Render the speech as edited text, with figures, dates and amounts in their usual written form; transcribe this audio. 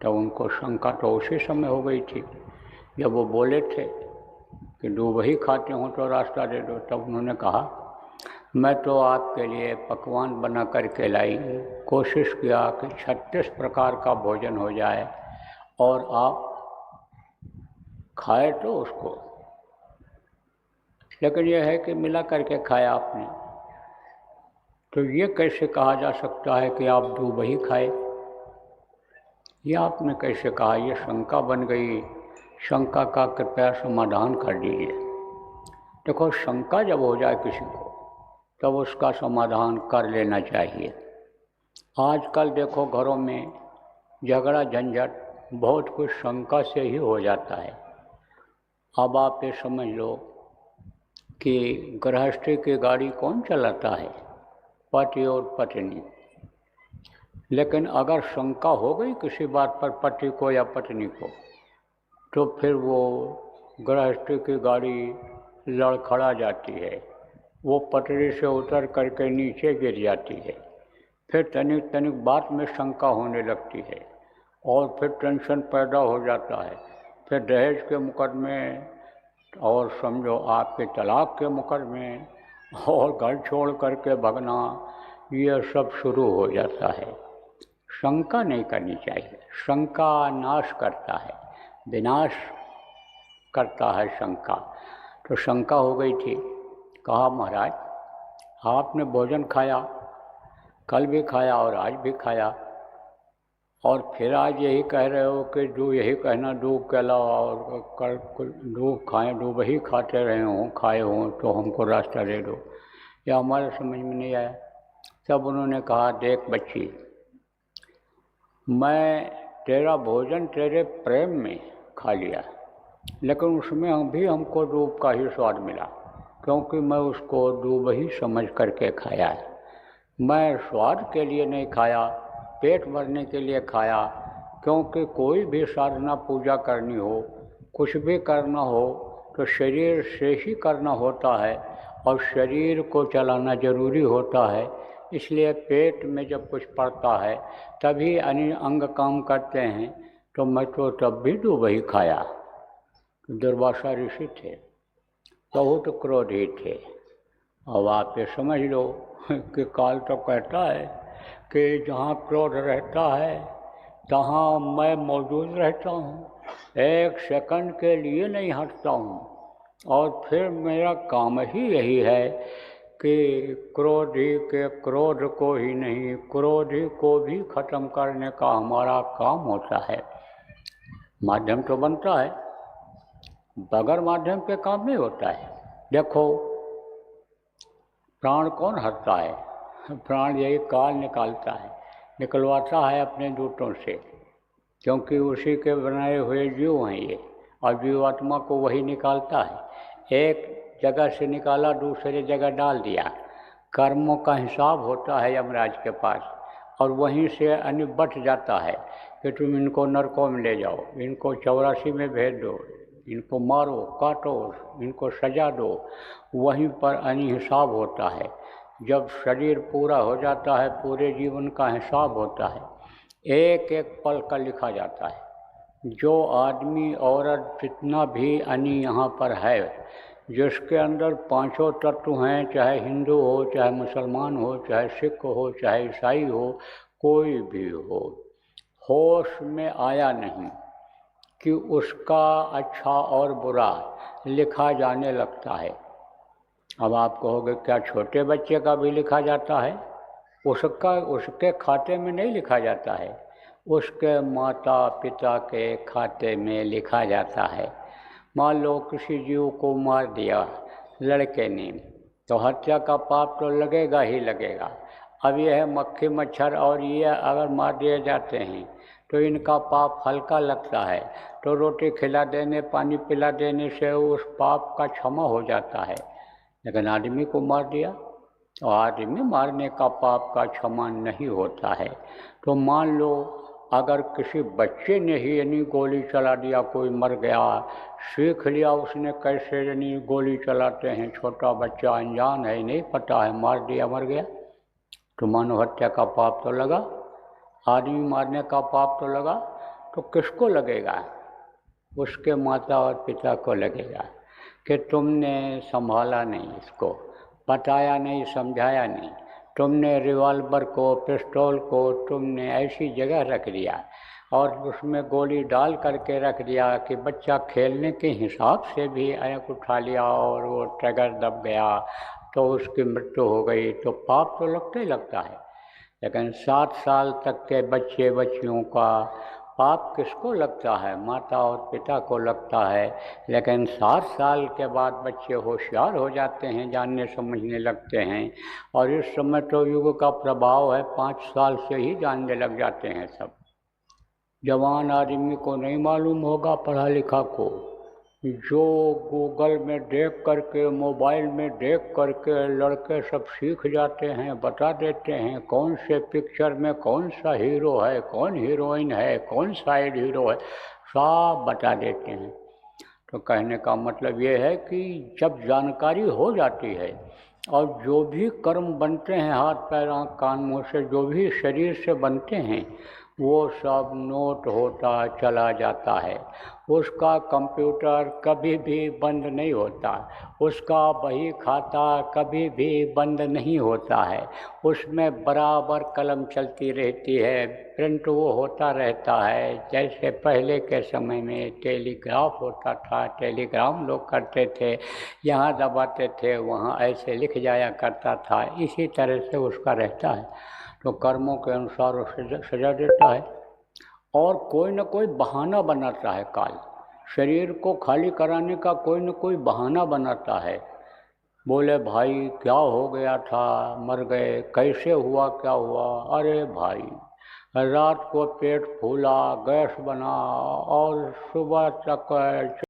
तब उनको शंका तो उसी समय हो गई थी जब वो बोले थे कि दूब ही खाते हो तो रास्ता दे दो। तब उन्होंने कहा मैं तो आपके लिए पकवान बना करके लाई। कोशिश किया कि 36 प्रकार का भोजन हो जाए और आप खाए तो उसको, लेकिन यह है कि मिला करके खाया आपने। तो ये कैसे कहा जा सकता है कि आप दूब ही खाए? ये आपने कैसे कहा? ये शंका बन गई। शंका का कृपया समाधान कर दीजिए। देखो, शंका जब हो जाए किसी को तब उसका समाधान कर लेना चाहिए। आजकल देखो घरों में झगड़ा झंझट बहुत कुछ शंका से ही हो जाता है। अब आप ये समझ लो कि गृहस्थी की गाड़ी कौन चलाता है? पति और पत्नी। लेकिन अगर शंका हो गई किसी बात पर पति को या पत्नी को, तो फिर वो गृहस्थी की गाड़ी लड़खड़ा जाती है। वो पटरी से उतर करके नीचे गिर जाती है। फिर तनिक तनिक बात में शंका होने लगती है और फिर टेंशन पैदा हो जाता है। फिर दहेज के मुकदमे और समझो आपके तलाक के मुकदमे और घर छोड़ करके भगना, ये सब शुरू हो जाता है। शंका नहीं करनी चाहिए। शंका नाश करता है, विनाश करता है शंका। तो शंका हो गई थी। कहा महाराज आपने भोजन खाया, कल भी खाया और आज भी खाया, और फिर आज यही कह रहे हो कि जो यही कहना दूब के अलावा और कल दूब खाएँ, दूब ही खाते रहे हों, खाए हों, तो हमको रास्ता दे दो। यह हमारे समझ में नहीं आया। तब उन्होंने कहा देख बच्ची, मैं तेरा भोजन तेरे प्रेम में खा लिया, लेकिन उसमें भी हमको दूब का ही स्वाद मिला, क्योंकि मैं उसको दूब ही समझ करके खाया है। मैं स्वाद के लिए नहीं खाया, पेट भरने के लिए खाया। क्योंकि कोई भी साधना पूजा करनी हो, कुछ भी करना हो, तो शरीर से ही करना होता है और शरीर को चलाना जरूरी होता है। इसलिए पेट में जब कुछ पड़ता है तभी अन्य अंग काम करते हैं। तो मैं तो तब भी दूब ही खाया। दुर्वासा ऋषि थे, बहुत क्रोधी थे। अब आप ये समझ लो कि काल तो कहता है कि जहाँ क्रोध रहता है तहाँ मैं मौजूद रहता हूँ, एक सेकंड के लिए नहीं हटता हूँ। और फिर मेरा काम ही यही है कि क्रोधी के क्रोध को ही नहीं, क्रोधी को भी खत्म करने का हमारा काम होता है। माध्यम तो बनता है, बगैर माध्यम के काम नहीं होता है। देखो, प्राण कौन हरता है? प्राण यही काल निकालता है, निकलवाता है अपने दूतों से, क्योंकि उसी के बनाए हुए जीव हैं ये, और जीवात्मा को वही निकालता है। एक जगह से निकाला, दूसरे जगह डाल दिया। कर्मों का हिसाब होता है यमराज के पास, और वहीं से अन्य बट जाता है कि तुम इनको नरकों में ले जाओ, इनको 84 में भेज दो, इनको मारो, काटो, इनको सजा दो। वहीं पर अन्य हिसाब होता है। जब शरीर पूरा हो जाता है, पूरे जीवन का हिसाब होता है, एक एक पल का लिखा जाता है। जो आदमी औरत जितना भी अन्य यहाँ पर है, जिसके अंदर पांचों तत्व हैं, चाहे हिंदू हो, चाहे मुसलमान हो, चाहे सिख हो, चाहे ईसाई हो, कोई भी हो, होश में आया नहीं कि उसका अच्छा और बुरा लिखा जाने लगता है। अब आप कहोगे क्या छोटे बच्चे का भी लिखा जाता है? उसके खाते में नहीं लिखा जाता है, उसके माता पिता के खाते में लिखा जाता है। मान लो किसी जीव को मार दिया लड़के ने, तो हत्या का पाप तो लगेगा ही लगेगा। अब यह मक्खी मच्छर और ये अगर मार दिए जाते हैं तो इनका पाप हल्का लगता है, तो रोटी खिला देने, पानी पिला देने से उस पाप का क्षमा हो जाता है। लेकिन आदमी को मार दिया तो आदमी मारने का पाप का क्षमा नहीं होता है। तो मान लो अगर किसी बच्चे ने ही यानी गोली चला दिया, कोई मर गया, सीख लिया उसने कैसे यानी गोली चलाते हैं, छोटा बच्चा अनजान है, नहीं पता है, मार दिया, मर गया, तो मानव हत्या का पाप तो लगा, आदमी मारने का पाप तो लगा। तो तो किसको लगेगा? उसके माता और पिता को लगेगा कि तुमने संभाला नहीं इसको, बताया नहीं, समझाया नहीं। तुमने रिवॉल्वर को, पिस्तौल को तुमने ऐसी जगह रख दिया और उसमें गोली डाल करके रख दिया कि बच्चा खेलने के हिसाब से भी आंख उठा लिया और वो ट्रिगर दब गया तो उसकी मृत्यु हो गई, तो पाप तो लगता ही लगता है। लेकिन 7 साल तक के बच्चे बच्चियों का पाप किसको लगता है? माता और पिता को लगता है। लेकिन 7 साल के बाद बच्चे होशियार हो जाते हैं, जानने समझने लगते हैं। और इस समय तो युग का प्रभाव है, 5 साल से ही जानने लग जाते हैं सब। जवान आदमी को नहीं मालूम होगा, पढ़ा लिखा को, जो गूगल में देख करके, मोबाइल में देख करके लड़के सब सीख जाते हैं, बता देते हैं कौन से पिक्चर में कौन सा हीरो है, कौन हीरोइन है, कौन साइड हीरो है, सब बता देते हैं। तो कहने का मतलब ये है कि जब जानकारी हो जाती है और जो भी कर्म बनते हैं, हाथ पैर आँख कान मुँह से जो भी शरीर से बनते हैं, वो सब नोट होता चला जाता है। उसका कंप्यूटर कभी भी बंद नहीं होता, उसका बही खाता कभी भी बंद नहीं होता है, उसमें बराबर कलम चलती रहती है, प्रिंट वो होता रहता है। जैसे पहले के समय में टेलीग्राफ होता था, टेलीग्राम लोग करते थे, यहाँ दबाते थे वहाँ ऐसे लिख जाया करता था, इसी तरह से उसका रहता है। तो कर्मों के अनुसार वो सजा देता है और कोई न कोई बहाना बनाता है काल। शरीर को खाली कराने का कोई न कोई बहाना बनाता है। बोले भाई क्या हो गया था, मर गए, कैसे हुआ, क्या हुआ? अरे भाई रात को पेट फूला, गैस बना और सुबह तक